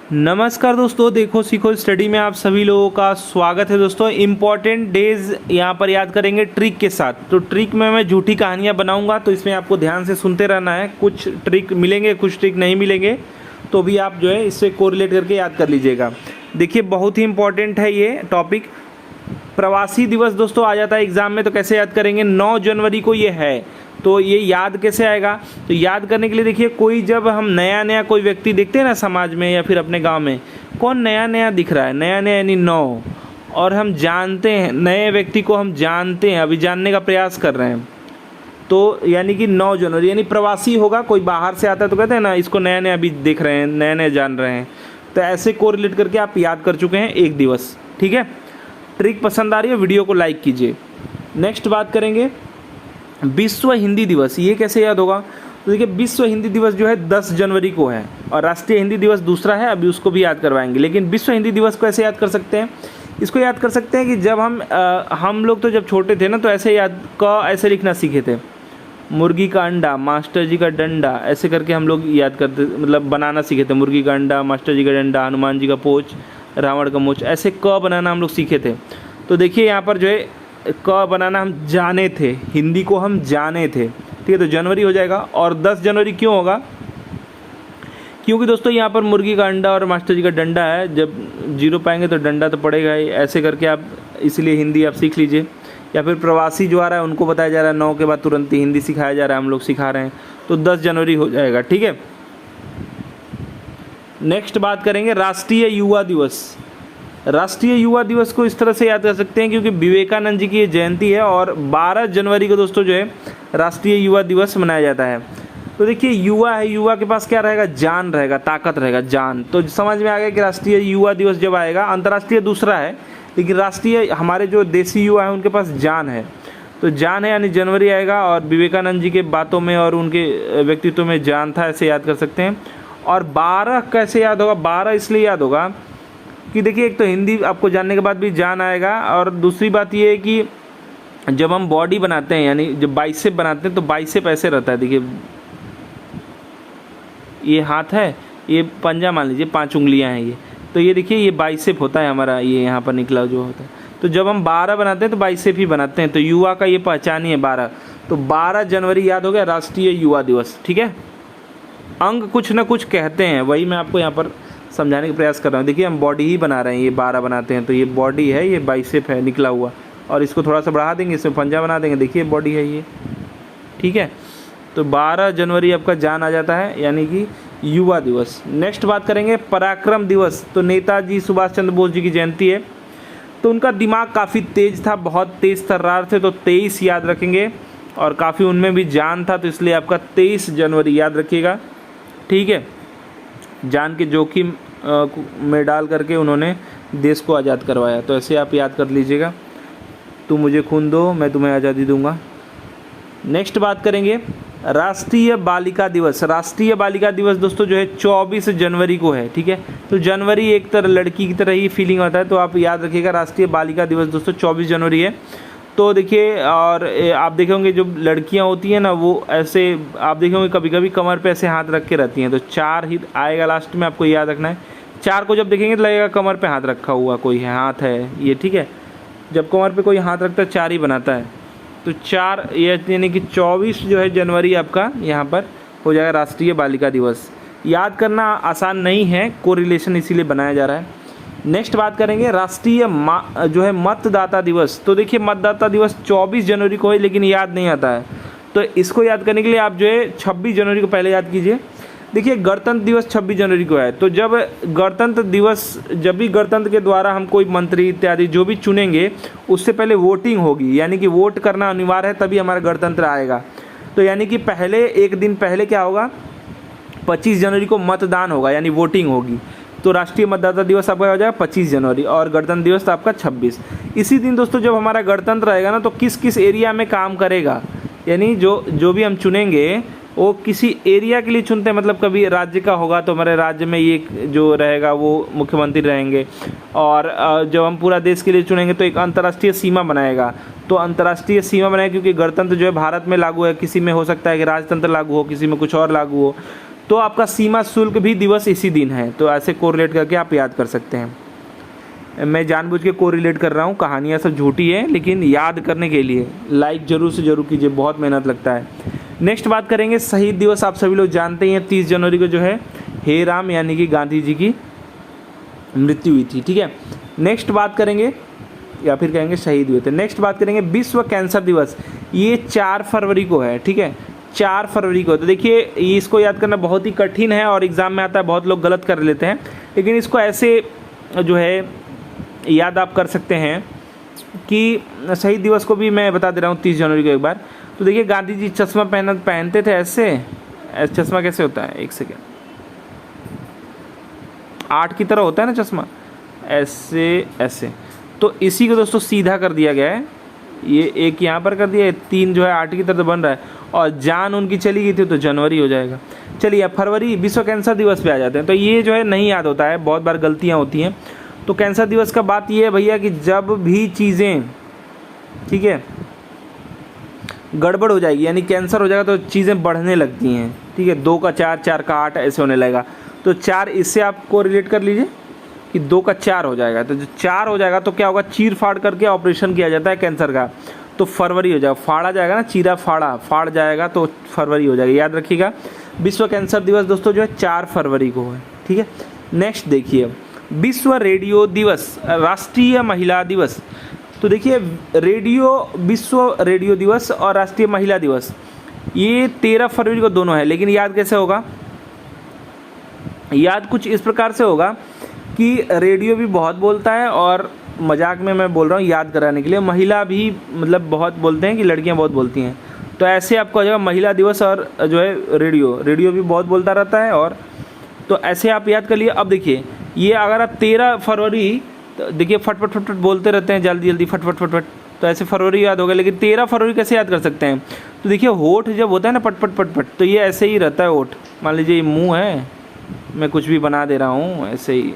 नमस्कार दोस्तों, देखो सीखो स्टडी में आप सभी लोगों का स्वागत है। दोस्तों इम्पॉर्टेंट डेज यहाँ पर याद करेंगे ट्रिक के साथ। तो ट्रिक में मैं झूठी कहानियाँ बनाऊंगा, तो इसमें आपको ध्यान से सुनते रहना है। कुछ ट्रिक मिलेंगे, कुछ ट्रिक नहीं मिलेंगे, तो भी आप जो है इससे कोरिलेट करके याद कर लीजिएगा। देखिए बहुत ही इंपॉर्टेंट है ये टॉपिक। प्रवासी दिवस दोस्तों आ जाता है एग्जाम में, तो कैसे याद करेंगे? 9 जनवरी को ये है, तो ये याद कैसे आएगा? तो याद करने के लिए देखिए, कोई जब हम नया नया कोई व्यक्ति देखते हैं ना समाज में या फिर अपने गांव में, कौन नया नया दिख रहा है, नया नया यानी 9, और हम जानते हैं नए व्यक्ति को, हम जानते हैं, अभी जानने का प्रयास कर रहे हैं, तो यानी कि 9 जनवरी यानी प्रवासी होगा। कोई बाहर से आता है तो कहते हैं ना इसको नया नया अभी देख रहे हैं, नया नया जान रहे हैं। तो ऐसे कोरिलेट करके आप याद कर चुके हैं एक दिवस। ठीक है, ट्रिक पसंद आ रही है, वीडियो को लाइक कीजिए। नेक्स्ट बात करेंगे विश्व हिंदी दिवस। ये कैसे याद होगा? तो देखिए विश्व हिंदी दिवस जो है 10 जनवरी को है, और राष्ट्रीय हिंदी दिवस दूसरा है, अभी उसको भी याद करवाएंगे। लेकिन विश्व हिंदी दिवस को ऐसे याद कर सकते हैं, इसको याद कर सकते हैं कि जब हम लोग तो जब छोटे थे ना, तो ऐसे याद का ऐसे लिखना सीखे थे, मुर्गी का अंडा, मास्टर जी का डंडा, ऐसे करके हम लोग याद करते, मतलब बनाना सीखे थे। मुर्गी का अंडा, मास्टर जी का डंडा, हनुमान जी का पोच, रावण का मोच, ऐसे क बनाना हम लोग सीखे थे। तो देखिए यहाँ पर जो है क बनाना हम जाने थे, हिंदी को हम जाने थे। ठीक है, तो जनवरी हो जाएगा। और 10 जनवरी क्यों होगा? क्योंकि दोस्तों यहाँ पर मुर्गी का अंडा और मास्टर जी का डंडा है, जब जीरो पाएंगे तो डंडा तो पड़ेगा ही। ऐसे करके आप इसलिए हिंदी आप सीख लीजिए। या फिर प्रवासी जो आ रहा है उनको बताया जा रहा है 9 के बाद तुरंत ही हिंदी सिखाया जा रहा है, हम लोग सिखा रहे हैं, तो 10 जनवरी हो जाएगा। ठीक है, नेक्स्ट बात करेंगे राष्ट्रीय युवा दिवस। राष्ट्रीय युवा दिवस को इस तरह से याद कर सकते हैं क्योंकि विवेकानंद जी की ये जयंती है, और 12 जनवरी को दोस्तों जो है राष्ट्रीय युवा दिवस मनाया जाता है। तो देखिए युवा है, युवा के पास क्या रहेगा? जान रहेगा, ताकत रहेगा, जान। तो समझ में आ गया कि राष्ट्रीय युवा दिवस जब आएगा, अंतर्राष्ट्रीय दूसरा है, लेकिन राष्ट्रीय हमारे जो देसी युवा है उनके पास जान है, तो जान है यानी जनवरी आएगा। और विवेकानंद जी के बातों में और उनके व्यक्तित्व में जान था, ऐसे याद कर सकते हैं। और 12 कैसे याद होगा? 12 इसलिए याद होगा कि देखिए एक तो हिंदी आपको जानने के बाद भी जान आएगा, और दूसरी बात ये है कि जब हम बॉडी बनाते हैं, यानी जब बाइसेप बनाते हैं, तो बाइसेप ऐसे रहता है। देखिए ये हाथ है, ये पंजा मान लीजिए, 5 उंगलियां हैं ये, तो ये देखिए ये बाइसेप होता है हमारा, ये यहाँ पर निकला जो होता है। तो जब हम 12 बनाते हैं तो बाइसेप ही बनाते हैं, तो युवा का ये पहचान ही है 12। तो 12 जनवरी याद हो गया, राष्ट्रीय युवा दिवस। ठीक है, अंग कुछ ना कुछ कहते हैं, वही मैं आपको यहाँ पर समझाने का प्रयास कर रहा हूँ। देखिए हम बॉडी ही बना रहे हैं, ये 12 बनाते हैं, तो ये बॉडी है, ये बाइसेप है निकला हुआ, और इसको थोड़ा सा बढ़ा देंगे, इसमें पंजा बना देंगे, देखिए बॉडी है ये। ठीक है, तो 12 जनवरी आपका जान आ जाता है, यानी कि युवा दिवस। नेक्स्ट बात करेंगे पराक्रम दिवस। तो नेताजी सुभाष चंद्र बोस जी की जयंती है, तो उनका दिमाग काफ़ी तेज था, बहुत तेज तर्रार थे, तो 23 याद रखेंगे, और काफ़ी उनमें भी जान था, तो इसलिए आपका 23 जनवरी याद रखिएगा। ठीक है, जान के जोखिम में डाल करके उन्होंने देश को आज़ाद करवाया, तो ऐसे आप याद कर लीजिएगा। तुम मुझे खून दो, मैं तुम्हें आज़ादी दूंगा। नेक्स्ट बात करेंगे राष्ट्रीय बालिका दिवस। राष्ट्रीय बालिका दिवस दोस्तों जो है 24 जनवरी को है। ठीक है, तो जनवरी एक तरह लड़की की तरह ही फीलिंग होता है, तो आप याद रखिएगा राष्ट्रीय बालिका दिवस दोस्तों 24 जनवरी है। तो देखिए, और आप देखे होंगे जो लड़कियां होती हैं ना, वो ऐसे आप देखे होंगे कभी कभी कमर पे ऐसे हाथ रख के रहती हैं, तो 4 ही आएगा लास्ट में, आपको याद रखना है। 4 को जब देखेंगे तो लगेगा कमर पे हाथ रखा हुआ कोई है, हाथ है ये। ठीक है, जब कमर पे कोई हाथ रखता है 4 ही बनाता है, तो 4 ये यानी कि 24 जो है जनवरी आपका यहाँ पर हो जाएगा राष्ट्रीय बालिका दिवस। याद करना आसान नहीं है, कोरिलेशन इसीलिए बनाया जा रहा है। नेक्स्ट बात करेंगे राष्ट्रीय जो है मतदाता दिवस। तो देखिए मतदाता दिवस 24 जनवरी को है, लेकिन याद नहीं आता है, तो इसको याद करने के लिए आप जो है 26 जनवरी को पहले याद कीजिए। देखिए गणतंत्र दिवस 26 जनवरी को है, तो जब गणतंत्र दिवस, जब भी गणतंत्र के द्वारा हम कोई मंत्री इत्यादि जो भी चुनेंगे, उससे पहले वोटिंग होगी, यानी कि वोट करना अनिवार्य है, तभी हमारा गणतंत्र आएगा। तो यानी कि पहले एक दिन पहले क्या होगा, 25 जनवरी को मतदान होगा, यानी वोटिंग होगी। तो राष्ट्रीय मतदाता दिवस आपका हो जाएगा 25 जनवरी, और गणतंत्र दिवस तो आपका 26। इसी दिन दोस्तों जब हमारा गणतंत्र रहेगा ना, तो किस किस एरिया में काम करेगा, यानी जो भी हम चुनेंगे वो किसी एरिया के लिए चुनते हैं। मतलब कभी राज्य का होगा तो हमारे राज्य में ये जो रहेगा वो मुख्यमंत्री रहेंगे, और जब हम पूरा देश के लिए चुनेंगे तो एक अंतर्राष्ट्रीय सीमा बनाएगा। तो अंतर्राष्ट्रीय सीमा बनाएगा क्योंकि गणतंत्र जो है भारत में लागू है, किसी में हो सकता है कि राजतंत्र लागू हो, किसी में कुछ और लागू हो। तो आपका सीमा शुल्क भी दिवस इसी दिन है। तो ऐसे कोरिलेट करके आप याद कर सकते हैं। मैं जानबूझ के कोरिलेट कर रहा हूँ, कहानियाँ सब झूठी है, लेकिन याद करने के लिए लाइक जरूर से जरूर कीजिए, बहुत मेहनत लगता है। नेक्स्ट बात करेंगे शहीद दिवस। आप सभी लोग जानते ही हैं 30 जनवरी को जो है हे राम यानी कि गांधी जी की मृत्यु हुई थी, ठीक है। नेक्स्ट बात करेंगे, या फिर कहेंगे शहीद हुए थे। नेक्स्ट बात करेंगे विश्व कैंसर दिवस। ये 4 फरवरी को है, ठीक है, 4 फरवरी को। तो देखिए इसको याद करना बहुत ही कठिन है और एग्ज़ाम में आता है, बहुत लोग गलत कर लेते हैं, लेकिन इसको ऐसे जो है याद आप कर सकते हैं कि शहीद दिवस को भी मैं बता दे रहा हूँ 30 जनवरी को एक बार। तो देखिए गांधी जी चश्मा पहनते थे ऐसे चश्मा कैसे होता है, एक सेकेंड, 8 की तरह होता है ना चश्मा, ऐसे। तो इसी को दोस्तों सीधा कर दिया गया है, ये एक यहाँ पर कर दिया, 3 जो है 8 की तरह बन रहा है, और जान उनकी चली गई थी तो जनवरी हो जाएगा। चलिए अब फरवरी विश्व कैंसर दिवस पे आ जाते हैं। तो ये जो है नहीं याद होता है, बहुत बार गलतियाँ होती हैं। तो कैंसर दिवस का बात ये है भैया कि जब भी चीज़ें, ठीक है, गड़बड़ हो जाएगी यानी कैंसर हो जाएगा तो चीज़ें बढ़ने लगती हैं, ठीक है, 2 का 4, 4 का 8 ऐसे होने लगेगा। तो 4 इससे आपको रिलेट कर लीजिए कि 2 का 4 हो जाएगा। तो जो 4 हो जाएगा तो क्या होगा, चीर फाड़ करके ऑपरेशन किया जाता है कैंसर का, तो फरवरी हो जाएगा। फाड़ा जाएगा ना, चीरा फाड़ जाएगा तो फरवरी हो जाएगा, याद रखिएगा। विश्व कैंसर दिवस दोस्तों जो है 4 फरवरी को है, ठीक है। नेक्स्ट देखिए विश्व रेडियो दिवस, राष्ट्रीय महिला दिवस। तो देखिए विश्व रेडियो दिवस और राष्ट्रीय महिला दिवस ये 13 फरवरी को दोनों है, लेकिन याद कैसे होगा, याद कुछ इस प्रकार से होगा कि रेडियो भी बहुत बोलता है, और मजाक में मैं बोल रहा हूँ याद कराने के लिए, महिला भी मतलब बहुत बोलते हैं कि लड़कियाँ बहुत बोलती हैं। तो ऐसे आपको आ जाएगा महिला दिवस और जो है रेडियो भी बहुत बोलता रहता है, और तो ऐसे आप याद कर लिए। अब देखिए ये अगर आप 13 फरवरी, तो देखिए फटफट बोलते रहते हैं, जल्दी फटफट, तो ऐसे फरवरी याद होगा, लेकिन 13 फरवरी कैसे याद कर सकते हैं। तो देखिए होठ जब होता है ना पटपट, तो ये ऐसे ही रहता है होठ। मान लीजिए ये मुँह है, मैं कुछ भी बना दे रहा हूँ ऐसे ही,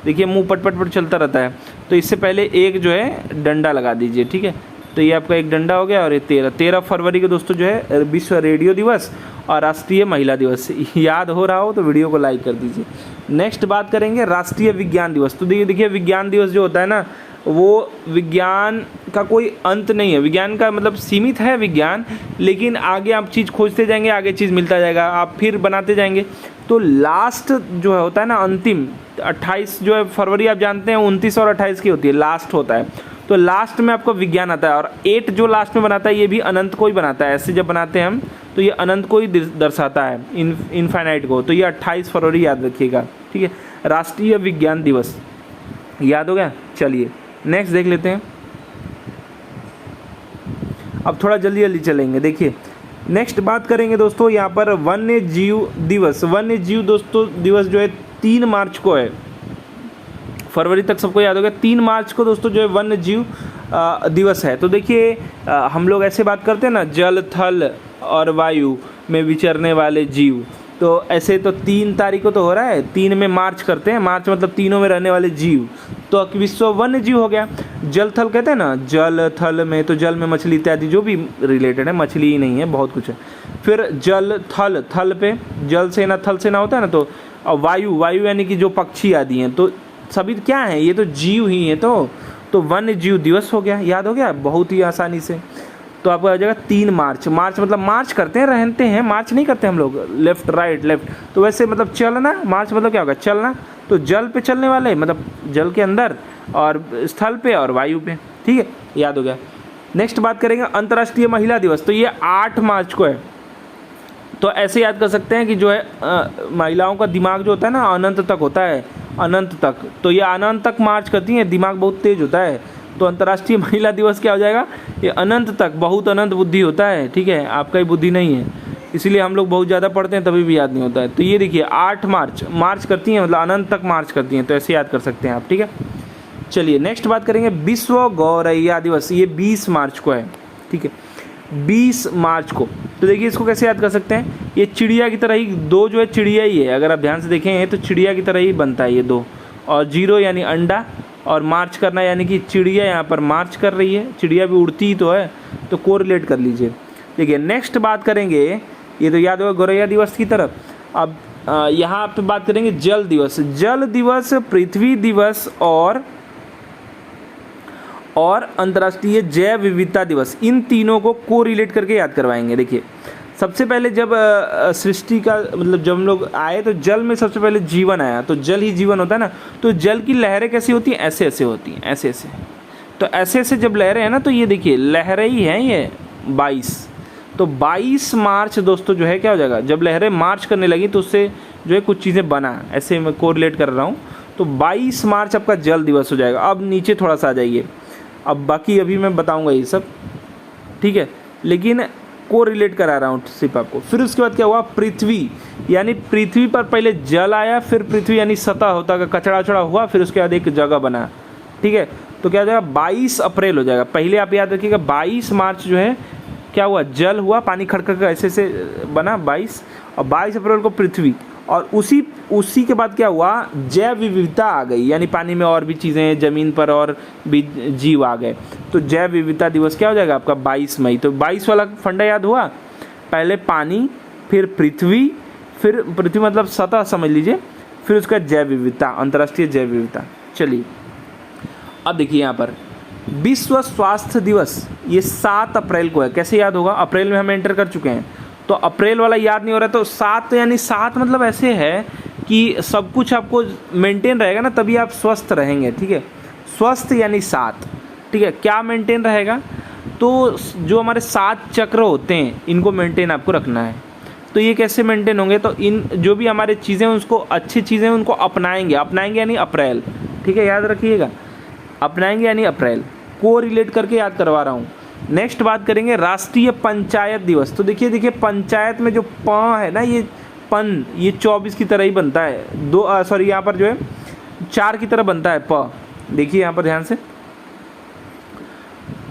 देखिए मुंह पट चलता रहता है। तो इससे पहले एक जो है डंडा लगा दीजिए, ठीक है। तो ये आपका एक डंडा हो गया, और ये 13 फरवरी को दोस्तों जो है विश्व रेडियो दिवस और राष्ट्रीय महिला दिवस। याद हो रहा हो तो वीडियो को लाइक कर दीजिए। नेक्स्ट बात करेंगे राष्ट्रीय विज्ञान दिवस। तो देखिए विज्ञान दिवस जो होता है ना, वो विज्ञान का कोई अंत नहीं है, विज्ञान का मतलब सीमित है विज्ञान, लेकिन आगे आप चीज़ खोजते जाएंगे, आगे चीज़ मिलता जाएगा, आप फिर बनाते जाएंगे। तो लास्ट जो है होता है ना, अंतिम 28 जो है फरवरी, आप जानते हैं 29 और 28 की होती है, लास्ट होता है। तो लास्ट में आपको विज्ञान आता है, और 8 जो लास्ट में बनाता है ये भी अनंत को ही बनाता है। ऐसे जब बनाते हैं हम तो ये अनंत को ही दर्शाता है, इनफाइनाइट को। तो ये 28 फरवरी याद रखिएगा, ठीक है। राष्ट्रीय विज्ञान दिवस याद हो गया। चलिए नेक्स्ट देख लेते हैं, अब थोड़ा जल्दी चलेंगे। देखिए नेक्स्ट बात करेंगे दोस्तों यहाँ पर वन्य जीव दिवस। वन्य जीव दोस्तों दिवस जो है 3 मार्च को है, फरवरी तक सबको याद होगा। 3 मार्च को दोस्तों जो है वन्य जीव दिवस है। तो देखिए हम लोग ऐसे बात करते हैं ना, जल थल और वायु में विचरने वाले जीव, तो ऐसे तो 3 तारीख को तो हो रहा है, 3 में मार्च करते हैं, मार्च मतलब तीनों में रहने वाले जीव, तो विश्व वन्य जीव हो गया। जल थल कहते हैं ना, जल थल में तो जल में मछली इत्यादि जो भी रिलेटेड है, मछली ही नहीं है बहुत कुछ है। फिर जल थल पे जल से ना थल से ना होता है ना, तो वायु यानी कि जो पक्षी आदि हैं, तो सभी क्या हैं, ये तो जीव ही हैं। तो वन्य जीव दिवस हो गया, याद हो गया बहुत ही आसानी से। तो आपको आ जाएगा 3 मार्च। मार्च मतलब मार्च करते हैं, रहते हैं, मार्च नहीं करते हम लोग लेफ्ट राइट लेफ्ट, तो वैसे मतलब चलना। मार्च मतलब क्या होगा, चलना। तो जल पे चलने वाले मतलब जल के अंदर, और स्थल पे और वायु पे, ठीक है, याद हो गया। नेक्स्ट बात करेंगे अंतर्राष्ट्रीय महिला दिवस। तो ये 8 मार्च को है। तो ऐसे याद कर सकते हैं कि जो है महिलाओं का दिमाग जो होता है ना अनंत तक होता है, अनंत तक, तो ये अनंत तक मार्च करती हैं, दिमाग बहुत तेज होता है। तो अंतर्राष्ट्रीय महिला दिवस क्या हो जाएगा, ये अनंत तक, बहुत अनंत बुद्धि होता है, ठीक है, आपका ही बुद्धि नहीं है, इसीलिए हम लोग बहुत ज़्यादा पढ़ते हैं तभी भी याद नहीं होता है। तो ये देखिए 8 मार्च करती हैं, मतलब अनंत तक मार्च करती हैं, तो ऐसे याद कर सकते हैं आप, ठीक है। चलिए नेक्स्ट बात करेंगे विश्व गौरैया दिवस। ये 20 मार्च को है, ठीक है, 20 मार्च को। तो देखिए इसको कैसे याद कर सकते हैं, ये चिड़िया की तरह ही, 2 जो है चिड़िया ही है, अगर आप ध्यान से देखें तो चिड़िया की तरह ही बनता है ये 2, और 0 यानी अंडा, और मार्च करना यानी कि चिड़िया यहाँ पर मार्च कर रही है, चिड़िया भी उड़ती ही तो है, तो कोरिलेट कर लीजिए। देखिए नेक्स्ट बात करेंगे ये तो याद होगा गौरैया दिवस की तरफ। अब यहाँ आप बात करेंगे जल दिवस। जल दिवस, पृथ्वी दिवस और अंतर्राष्ट्रीय जैव विविधता दिवस, इन तीनों को कोरिलेट करके याद करवाएंगे। देखिए सबसे पहले जब सृष्टि का मतलब जब हम लोग आए तो जल में सबसे पहले जीवन आया, तो जल ही जीवन होता है ना। तो जल की लहरें कैसी होती हैं, ऐसे ऐसे होती हैं, ऐसे ऐसे। तो ऐसे ऐसे जब लहरें हैं ना, तो ये देखिए लहरें ही हैं ये 22। तो 22 मार्च दोस्तों जो है क्या हो जाएगा, जब लहरें मार्च करने लगी तो उससे जो है कुछ चीज़ें बना, ऐसे मैं कोरिलेट कर रहा हूँ। तो 22 मार्च आपका जल दिवस हो जाएगा। अब नीचे थोड़ा सा आ जाइए, अब बाकी अभी मैं बताऊँगा ये सब, ठीक है, लेकिन कोरिलेट करा रहा हूँ सिर्फ आपको। फिर उसके बाद क्या हुआ, पृथ्वी, यानी पृथ्वी पर पहले जल आया, फिर पृथ्वी यानी सतह होता का कचड़ा वचड़ा हुआ, फिर उसके बाद एक जगह बना, ठीक है। तो क्या हो जाएगा, 22 अप्रैल हो जाएगा। पहले आप याद रखिएगा 22 मार्च जो है क्या हुआ, जल हुआ, पानी खड़खड़ कर ऐसे से बना 22, और 22 अप्रैल को पृथ्वी, और उसी के बाद क्या हुआ, जैव विविधता आ गई, यानी पानी में और भी चीज़ें, ज़मीन पर और भी जीव आ गए। तो जैव विविधता दिवस क्या हो जाएगा आपका 22 मई। तो 22 वाला फंडा याद हुआ, पहले पानी, फिर पृथ्वी मतलब सतह समझ लीजिए, फिर उसका जैव विविधता, अंतर्राष्ट्रीय जैव विविधता। चलिए अब देखिए यहाँ पर विश्व स्वास्थ्य दिवस, ये 7 अप्रैल को है। कैसे याद होगा, अप्रैल में हम एंटर कर चुके हैं, तो अप्रैल वाला याद नहीं हो रहा, तो 7 यानी 7 मतलब ऐसे है कि सब कुछ आपको मेंटेन रहेगा ना, तभी आप स्वस्थ रहेंगे, ठीक है। स्वस्थ यानी 7, ठीक है। क्या मेंटेन रहेगा, तो जो हमारे 7 चक्र होते हैं इनको मेंटेन आपको रखना है। तो ये कैसे मेंटेन होंगे, तो इन जो भी हमारे चीज़ें उसको, अच्छी चीज़ें उनको अपनाएंगे यानी अप्रैल, ठीक है, याद रखिएगा, अपनाएंगे यानी अप्रैल, को रिलेट करके याद करवा रहा हूँ। नेक्स्ट बात करेंगे राष्ट्रीय पंचायत दिवस। तो देखिए पंचायत में जो प है ना, ये पन, ये 24 की तरह ही बनता है, यहाँ पर जो है 4 की तरह बनता है प। देखिए यहाँ पर ध्यान से,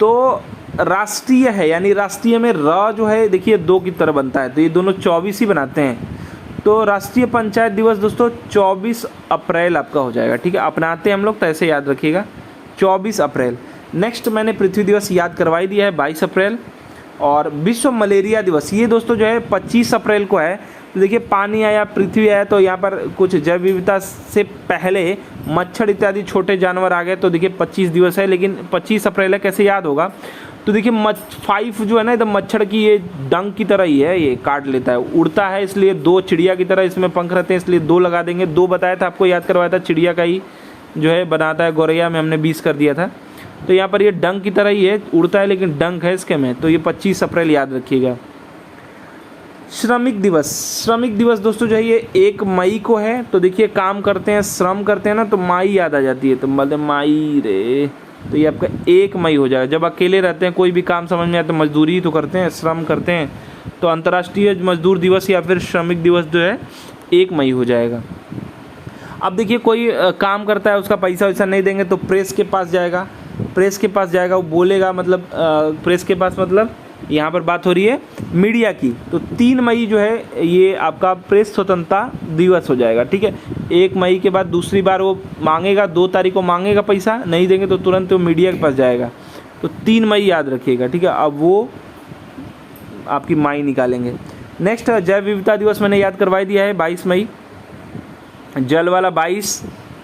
तो राष्ट्रीय है, यानी राष्ट्रीय में र जो है देखिए 2 की तरह बनता है, तो ये दोनों 24 ही बनाते हैं। तो राष्ट्रीय पंचायत दिवस दोस्तों 24 अप्रैल आपका हो जाएगा, ठीक है। अपनाते हैं हम लोग, तो ऐसे याद रखिएगा 24 अप्रैल। नेक्स्ट मैंने पृथ्वी दिवस याद करवाई दिया है 22 अप्रैल। और विश्व मलेरिया दिवस ये दोस्तों जो है 25 अप्रैल को है। तो देखिए पानी आया, पृथ्वी आया, तो यहाँ पर कुछ जैव विविधता से पहले मच्छर इत्यादि छोटे जानवर आ गए, तो देखिए 25 दिवस है, लेकिन 25 अप्रैल है। कैसे याद होगा, तो देखिए 5 जो है ना, एकदम मच्छर की ये डंक की तरह ही है, ये काट लेता है, उड़ता है, इसलिए 2 चिड़िया की तरह इसमें पंख रहते हैं, इसलिए 2 लगा देंगे। 2 बताया था आपको, याद करवाया था, चिड़िया का ही जो है बनाता है, गौरैया में हमने 20 कर दिया था। तो यहाँ पर ये डंक की तरह ही है, उड़ता है लेकिन डंक है इसके में, तो ये 25 अप्रैल याद रखिएगा। श्रमिक दिवस दोस्तों जो है ये 1 मई को है। तो देखिए काम करते हैं, श्रम करते हैं ना, तो माई याद आ जाती है, तो मतलब माई रे, तो ये आपका 1 मई हो जाएगा। जब अकेले रहते हैं, कोई भी काम समझ में आए तो मजदूरी तो करते हैं, श्रम करते हैं, तो अंतर्राष्ट्रीय मजदूर दिवस या फिर श्रमिक दिवस जो है 1 मई हो जाएगा। अब देखिए कोई काम करता है, उसका पैसा वैसा नहीं देंगे तो प्रेस के पास जाएगा, वो बोलेगा, मतलब प्रेस के पास मतलब यहाँ पर बात हो रही है मीडिया की। तो 3 मई जो है ये आपका प्रेस स्वतंत्रता दिवस हो जाएगा, ठीक है। 1 मई के बाद दूसरी बार वो मांगेगा, 2 तारीख को मांगेगा, पैसा नहीं देंगे तो तुरंत वो मीडिया के पास जाएगा। तो 3 मई याद रखिएगा, ठीक है। अब वो आपकी माई निकालेंगे। नेक्स्ट जैव विविधता दिवस मैंने याद करवाई दिया है 22 मई। जल वाला 22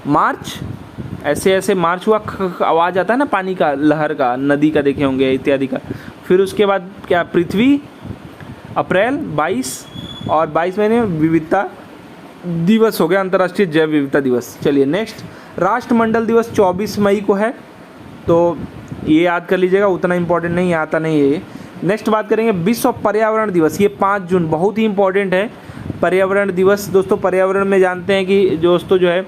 मार्च, ऐसे ऐसे मार्च हुआ, आवाज़ आता है ना पानी का, लहर का, नदी का देखे होंगे इत्यादि का। फिर उसके बाद क्या, पृथ्वी अप्रैल 22, और 22 महीने विविधता दिवस हो गया, अंतर्राष्ट्रीय जैव विविधता दिवस। चलिए नेक्स्ट राष्ट्रमंडल दिवस 24 मई को है, तो ये याद कर लीजिएगा, उतना इम्पोर्टेंट नहीं, आता नहीं है। नेक्स्ट बात करेंगे विश्व पर्यावरण दिवस, ये 5 जून, बहुत ही इम्पोर्टेंट है पर्यावरण दिवस। दोस्तों पर्यावरण में जानते हैं कि दोस्तों जो है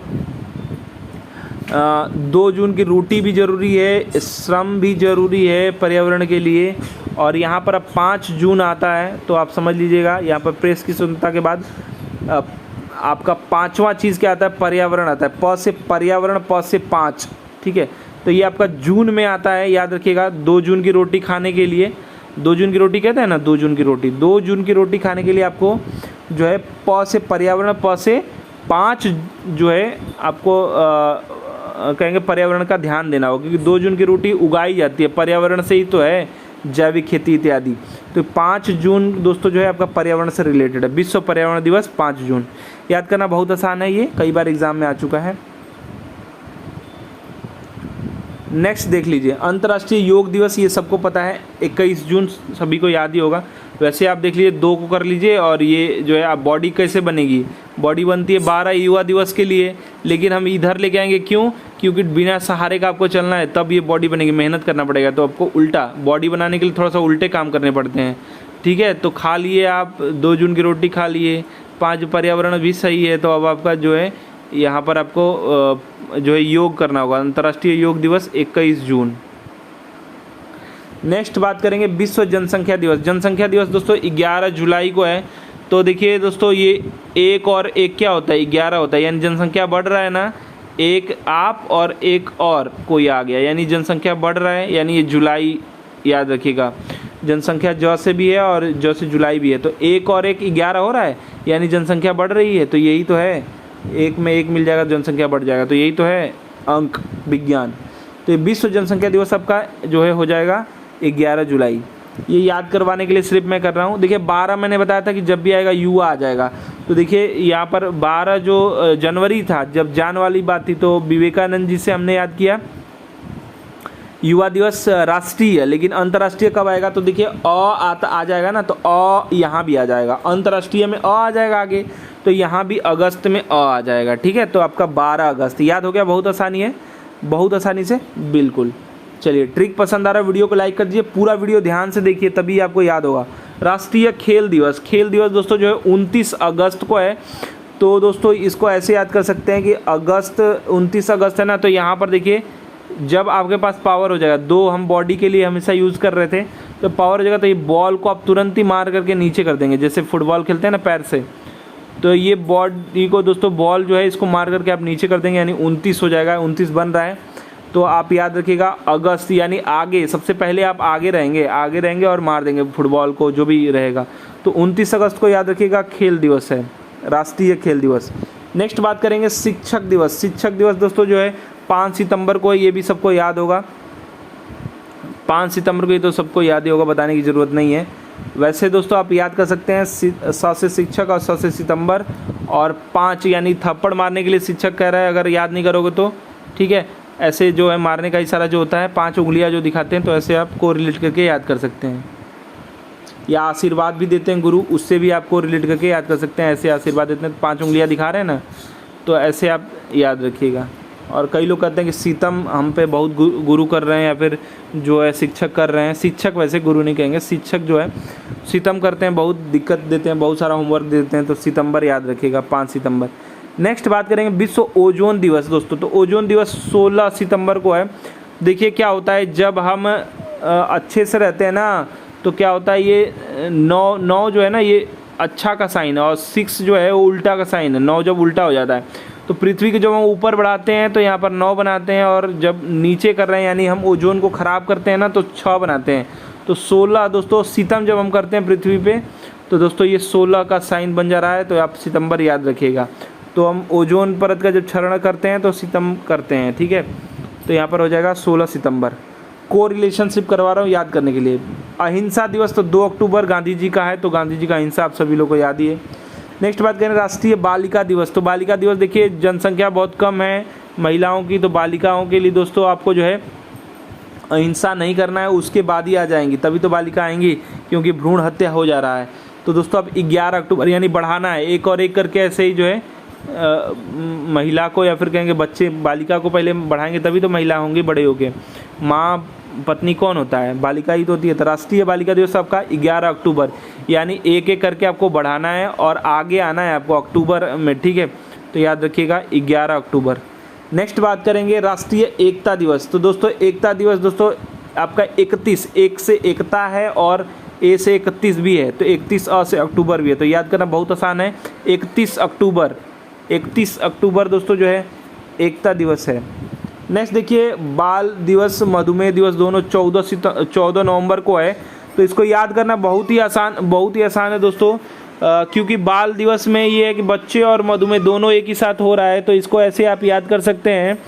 2 जून की रोटी भी ज़रूरी है, श्रम भी ज़रूरी है पर्यावरण के लिए। और यहाँ पर अब 5 जून आता है, तो आप समझ लीजिएगा यहाँ पर प्रेस की स्वतंत्रता के बाद आपका 5वां चीज़ क्या आता है, पर्यावरण आता है। प से पर्यावरण, प से 5, ठीक है। तो ये आपका जून में आता है, याद रखिएगा। 2 जून की रोटी खाने के लिए, 2 जून की रोटी कहते हैं ना, 2 जून की रोटी, 2 जून की रोटी खाने के लिए आपको जो है प से पर्यावरण, प से 5 जो है आपको कहेंगे पर्यावरण का ध्यान देना होगा, क्योंकि 2 जून की रोटी उगाई जाती है पर्यावरण से ही तो है, जैविक खेती इत्यादि। तो 5 जून दोस्तों जो है आपका पर्यावरण से रिलेटेड है, विश्व पर्यावरण दिवस 5 जून। याद करना बहुत आसान है, ये कई बार एग्जाम में आ चुका है। नेक्स्ट देख लीजिए, अंतर्राष्ट्रीय योग दिवस, ये सबको पता है 21 जून, सभी को याद ही होगा। वैसे आप देख लीजिए 2 को कर लीजिए, और ये जो है आप बॉडी कैसे बनेगी, बॉडी बनती है 12 युवा दिवस के लिए, लेकिन हम इधर लेके आएंगे क्यों, क्योंकि बिना सहारे का आपको चलना है तब ये बॉडी बनेगी, मेहनत करना पड़ेगा। तो आपको उल्टा बॉडी बनाने के लिए थोड़ा सा उल्टे काम करने पड़ते हैं, ठीक है। तो खा लिए आप 2 जून की रोटी खा लिए, 5 पर्यावरण भी सही है। तो अब आपका जो है यहाँ पर आपको जो है योग करना होगा, अंतर्राष्ट्रीय योग दिवस 21 जून। नेक्स्ट बात करेंगे विश्व जनसंख्या दिवस। जनसंख्या दिवस दोस्तों 11 जुलाई को है। तो देखिए दोस्तों, ये 1 और 1 क्या होता है, 11 होता है, यानी जनसंख्या बढ़ रहा है ना, एक आप और एक और कोई आ गया, यानी जनसंख्या बढ़ रहा है, यानी ये जुलाई याद रखिएगा। जनसंख्या ज से भी है और ज से जुलाई भी है, तो 1 और 1 11 हो रहा है, यानी जनसंख्या बढ़ रही है। तो यही तो है, 1 में 1 मिल जाएगा, जनसंख्या बढ़ जाएगा। तो यही तो है अंक विज्ञान। तो ये विश्व जनसंख्या दिवस आपका जो है हो जाएगा 11 जुलाई। ये याद करवाने के लिए सिर्फ मैं कर रहा हूँ। देखिए 12 मैंने बताया था कि जब भी आएगा युवा आ जाएगा। तो देखिए यहाँ पर 12 जो जनवरी था, जब जान वाली बात थी, तो विवेकानंद जी से हमने याद किया। युवा दिवस राष्ट्रीय है, लेकिन अंतर्राष्ट्रीय कब आएगा, तो देखिए आ जाएगा ना, तो यहाँ भी आ जाएगा, अंतर्राष्ट्रीय में आ जाएगा आगे, तो यहाँ भी अगस्त में आ जाएगा, ठीक है। तो आपका 12 अगस्त याद हो गया, बहुत आसानी है, बहुत आसानी से, बिल्कुल। चलिए ट्रिक पसंद आ रहा है, वीडियो को लाइक कर दीजिए, पूरा वीडियो ध्यान से देखिए तभी आपको याद होगा। राष्ट्रीय खेल दिवस, खेल दिवस दोस्तों जो है 29 अगस्त को है। तो दोस्तों इसको ऐसे याद कर सकते हैं कि 29 अगस्त है ना, तो यहाँ पर देखिए जब आपके पास पावर हो जाएगा, 2 हम बॉडी के लिए हमेशा यूज़ कर रहे थे, तो पावर हो जाएगा तो ये बॉल को आप तुरंत ही मार करके नीचे कर देंगे, जैसे फुटबॉल खेलते हैं ना पैर से। तो ये बॉडी को दोस्तों बॉल जो है इसको मार करके आप नीचे कर देंगे, यानी 29 हो जाएगा, 29 बन रहा है। तो आप याद रखिएगा अगस्त यानी आगे, सबसे पहले आप आगे रहेंगे और मार देंगे फुटबॉल को, जो भी रहेगा। तो 29 अगस्त को याद रखिएगा खेल दिवस है, राष्ट्रीय खेल दिवस। नेक्स्ट बात करेंगे शिक्षक दिवस। शिक्षक दिवस दोस्तों जो है 5 सितंबर को, ये भी सबको याद होगा, 5 सितंबर को, ये तो सबको याद ही होगा, बताने की ज़रूरत नहीं है। वैसे दोस्तों आप याद कर सकते हैं 100 से शिक्षक और 100 से सितंबर, और 5 यानी थप्पड़ मारने के लिए शिक्षक कह रहा है, अगर याद नहीं करोगे तो, ठीक है। ऐसे जो है मारने का इशारा जो होता है, 5 उंगलियां जो दिखाते हैं, तो ऐसे आपको रिलेट करके याद कर सकते हैं। या आशीर्वाद भी देते हैं गुरु, उससे भी आपको रिलेट करके याद कर सकते हैं। ऐसे आशीर्वाद देते हैं, 5 उंगलियां दिखा रहे हैं ना, तो ऐसे आप याद रखिएगा। और कई लोग कहते हैं कि सीतम हम पे बहुत गुरु कर रहे हैं, या फिर जो है शिक्षक कर रहे हैं। शिक्षक वैसे गुरु नहीं कहेंगे, शिक्षक जो है सितम करते हैं, बहुत दिक्कत देते हैं, बहुत सारा होमवर्क देते हैं। तो सितंबर याद रखिएगा, 5 सितंबर। नेक्स्ट बात करेंगे विश्व ओजोन दिवस दोस्तों। तो ओजोन दिवस 16 सितंबर को है। देखिए क्या होता है, जब हम अच्छे से रहते हैं ना, तो क्या होता है, ये 9 जो है ना, ये अच्छा का साइन है, और 6 जो है वो उल्टा का साइन है। 9 जब उल्टा हो जाता है, तो पृथ्वी को जब हम ऊपर बढ़ाते हैं तो यहाँ पर 9 बनाते हैं, और जब नीचे कर रहे हैं यानी हम ओजोन को ख़राब करते हैं ना, तो 6 बनाते हैं। तो 16 दोस्तों सितम जब हम करते हैं पृथ्वी पे, तो दोस्तों ये 16 का साइन बन जा रहा है। तो आप सितंबर याद रखिएगा। तो हम ओजोन परत का जब क्षरण करते हैं तो सितम करते हैं, ठीक है। तो यहाँ पर हो जाएगा 16 सितंबर। को रिलेशनशिप करवा रहा हूँ याद करने के लिए। अहिंसा दिवस तो 2 अक्टूबर गांधी जी का है, तो गांधी जी का अहिंसा आप सभी लोग को याद ही है। नेक्स्ट बात करें राष्ट्रीय बालिका दिवस। तो बालिका दिवस देखिए जनसंख्या बहुत कम है महिलाओं की, तो बालिकाओं के लिए दोस्तों आपको जो है अहिंसा नहीं करना है, उसके बाद ही आ जाएंगी, तभी तो बालिका आएंगी, क्योंकि भ्रूण हत्या हो जा रहा है। तो दोस्तों अब 11 अक्टूबर यानी बढ़ाना है, 1 और 1 करके ऐसे ही जो है महिला को, या फिर कहेंगे बच्चे, बालिका को पहले बढ़ाएंगे तभी तो महिला होंगी बड़े होके। माँ पत्नी कौन होता है, बालिका ही तो होती है। तो राष्ट्रीय बालिका दिवस आपका 11 अक्टूबर, यानी 1-1 करके आपको बढ़ाना है और आगे आना है आपको अक्टूबर में, ठीक है। तो याद रखिएगा 11 अक्टूबर। नेक्स्ट बात करेंगे राष्ट्रीय एकता दिवस। तो दोस्तों एकता दिवस दोस्तों आपका 31, 1 से एकता है और ए से 31 भी है, तो 31 से अक्टूबर भी है। तो याद करना बहुत आसान है, 31 अक्टूबर, 31 अक्टूबर दोस्तों जो है एकता दिवस है। नेक्स्ट देखिए बाल दिवस, मधुमेह दिवस, दोनों 14 नवंबर को है। तो इसको याद करना बहुत ही आसान है दोस्तों, क्योंकि बाल दिवस में ये है कि बच्चे और मधुमेह दोनों एक ही साथ हो रहा है। तो इसको ऐसे आप याद कर सकते हैं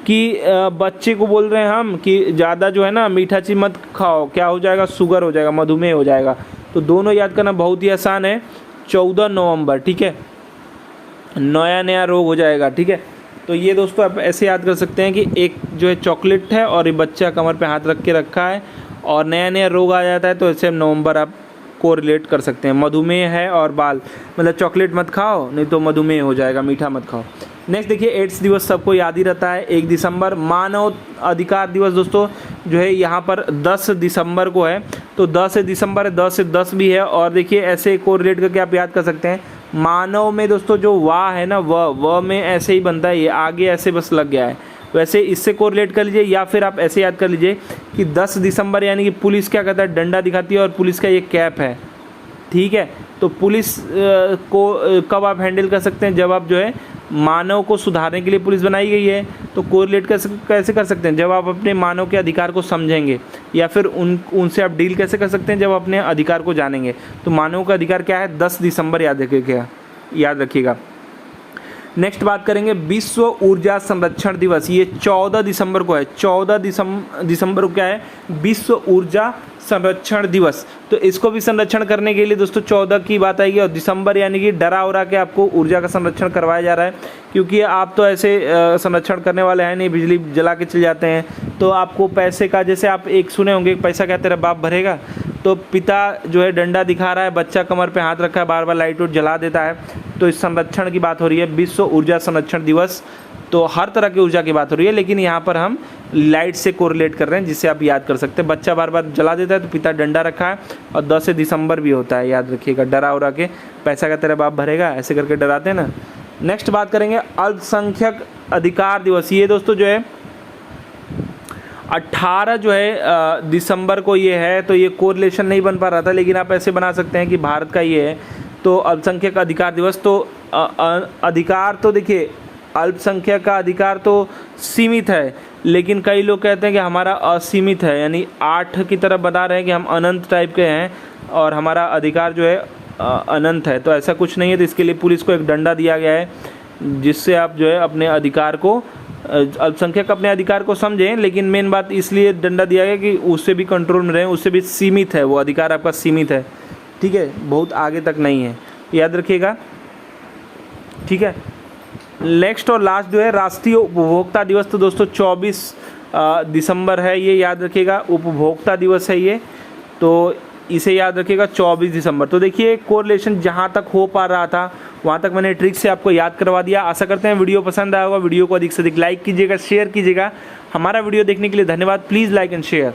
कि बच्चे को बोल रहे हैं हम कि ज़्यादा जो है ना मीठा चीज़ मत खाओ, क्या हो जाएगा, शुगर हो जाएगा, मधुमेह हो जाएगा। तो दोनों याद करना बहुत ही आसान है। 14 नवंबर, ठीक है, नया नया रोग हो जाएगा, ठीक है। तो ये दोस्तों आप ऐसे याद कर सकते हैं कि एक जो है चॉकलेट है और ये बच्चा कमर पे हाथ रख के रखा है और नया नया रोग आ जाता है, तो ऐसे नवंबर आप को रिलेट कर सकते हैं। मधुमेह है और बाल, मतलब चॉकलेट मत खाओ नहीं तो मधुमेह हो जाएगा, मीठा मत खाओ। नेक्स्ट देखिए, एड्स दिवस सबको याद ही रहता है, 1 दिसंबर। मानव अधिकार दिवस दोस्तों जो है यहाँ पर 10 दिसंबर को है, तो 10 दिसंबर है, 10 से 10 भी है। और देखिए ऐसे को रिलेट करके आप याद कर सकते हैं, मानव में दोस्तों जो वाह है ना, व में ऐसे ही बनता है, ये आगे ऐसे बस लग गया है, वैसे इससे कोरिलेट कर लीजिए। या फिर आप ऐसे याद कर लीजिए कि 10 दिसंबर यानी कि पुलिस क्या करता है, डंडा दिखाती है और पुलिस का ये कैप है, ठीक है। तो पुलिस को कब आप हैंडल कर सकते हैं, जब आप जो है मानव को सुधारने के लिए पुलिस बनाई गई है। तो कोरिलेट कैसे कर सकते हैं, जब आप अपने मानव के अधिकार को समझेंगे, या फिर उनसे आप डील कैसे कर सकते हैं, जब अपने अधिकार को जानेंगे। तो मानव का अधिकार क्या है, 10 दिसंबर याद रखिएगा। नेक्स्ट बात करेंगे विश्व ऊर्जा संरक्षण दिवस, ये 14 दिसंबर को है। 14 दिसंबर को क्या है, विश्व ऊर्जा संरक्षण दिवस। तो इसको भी संरक्षण करने के लिए दोस्तों 14 की बात आएगी, और दिसंबर यानी कि डरा उरा के आपको ऊर्जा का संरक्षण करवाया जा रहा है, क्योंकि आप तो ऐसे संरक्षण करने वाले हैं नहीं, बिजली जला के चले जाते हैं। तो आपको पैसे का, जैसे आप एक सुने होंगे, पैसा क्या तेरा बाप भरेगा, तो पिता जो है डंडा दिखा रहा है, बच्चा कमर पे हाथ रखा है, बार बार लाइट उट जला देता है। तो इस संरक्षण की बात हो रही है, विश्व ऊर्जा संरक्षण दिवस। तो हर तरह की ऊर्जा की बात हो रही है, लेकिन यहाँ पर हम लाइट से कोरिलेट कर रहे हैं, जिससे आप याद कर सकते हैं। बच्चा बार बार जला देता है तो पिता डंडा रखा है, और 10 दिसंबर भी होता है, याद रखिएगा। डरा उरा के पैसा का तेरा बाप भरेगा, ऐसे करके डराते हैं ना। नेक्स्ट बात करेंगे अल्पसंख्यक अधिकार दिवस, ये दोस्तों जो है 18 जो है दिसंबर को ये है। तो ये कोरिलेशन नहीं बन पा रहा था, लेकिन आप ऐसे बना सकते हैं कि भारत का ये है। तो अल्पसंख्यक अधिकार दिवस, तो अधिकार तो देखिए, अल्पसंख्यक का अधिकार तो सीमित है, लेकिन कई लोग कहते हैं कि हमारा असीमित है, यानी 8 की तरफ बता रहे हैं कि हम अनंत टाइप के हैं और हमारा अधिकार जो है अनंत है। तो ऐसा कुछ नहीं है। तो इसके लिए पुलिस को एक डंडा दिया गया है, जिससे आप जो है अपने अधिकार को, अल्पसंख्यक अपने अधिकार को समझें, लेकिन मेन बात इसलिए डंडा दिया गया कि उससे भी कंट्रोल में रहें, उससे भी सीमित है, वो अधिकार आपका सीमित है, ठीक है, बहुत आगे तक नहीं है, याद रखिएगा, ठीक है। नेक्स्ट और लास्ट जो है राष्ट्रीय उपभोक्ता दिवस, तो दोस्तों 24 दिसंबर है, ये याद रखिएगा, उपभोक्ता दिवस है ये, तो इसे याद रखिएगा 24 दिसंबर। तो देखिए कोरिलेशन जहाँ तक हो पा रहा था वहाँ तक मैंने ट्रिक से आपको याद करवा दिया। आशा करते हैं वीडियो पसंद आया होगा। वीडियो को अधिक से अधिक लाइक कीजिएगा, शेयर कीजिएगा। हमारा वीडियो देखने के लिए धन्यवाद। Please like and share.